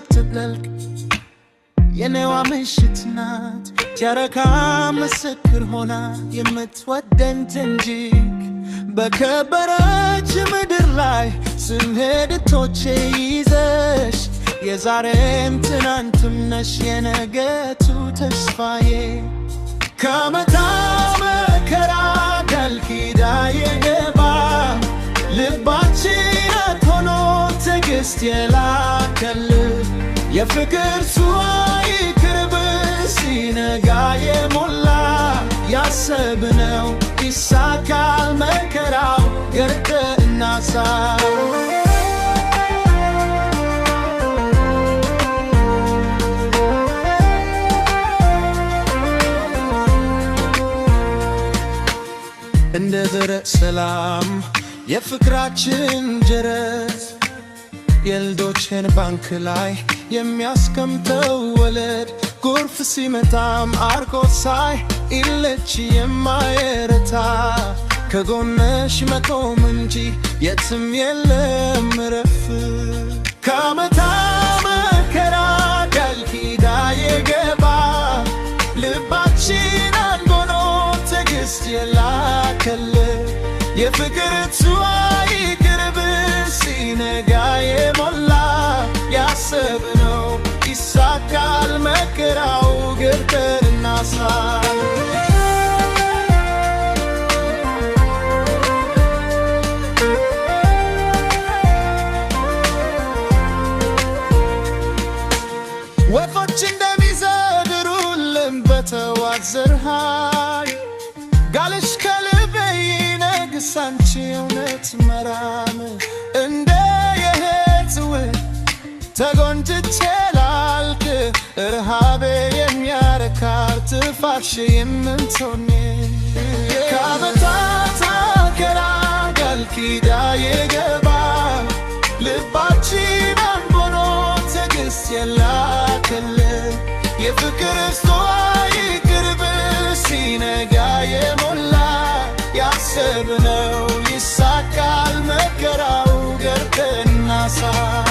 ስትጠልቅ የኔዋ ምሽት ናት ጨረቃ ምስክር ሆና የምትወደን ትንጅክ በከበረች ምድር ላይ ስንሄድ እቶቼ ይዘሽ የዛሬም ትናንትም ነሽ የነገቱ ተስፋዬ ከመታ መከራ ቃል ኪዳን የገባ ልባችን ሆኖ ትዕግስት የላከልህ የፍቅር ሱባኤ ቅርብ ሲነጋ የሞላ ያሰብነው ይሳካል መከራው ገርተህና ሳው እንደ ደረቅ ሰላም የፍቅራችን ጀረት የልጆችን ባንክ ላይ የሚያስቀምጠው ወለድ ጎርፍ ሲመታም አርቆ ሳይ ኢለች የማይረታ ከጎነሽ መቆም እንጂ የትም የለም ረፍ ከመታ መከራ ቃል ኪዳን የገባ ልባችን አንጎኖ ትዕግስት የላከልህ የፍቅር ሱባኤ ቅርብ ሲነጋ የሞላ ያሰብነው ይሳካል መከራው ገርተህና ሳው ወፎች እንደሚዘምሩልን በተዋት ዘርሃይ ጋልሽ ከልቤ ይነግስ አንቺ እውነት መራም እንደ የህጽው ተጎንጅቼ ላልቅ ረሃቤ የሚያረካ ትፋሽ የምንቶኔ ከዓመታት መከራ ቃል ኪዳን የገባ ልባችን አንጎኖ ትዕግስት የላከልህ የፍቅር ሱባኤ ቅርብ ሲነጋ የሞላ ያሰብነው ይሳካል መከራው ገርተህና ሳው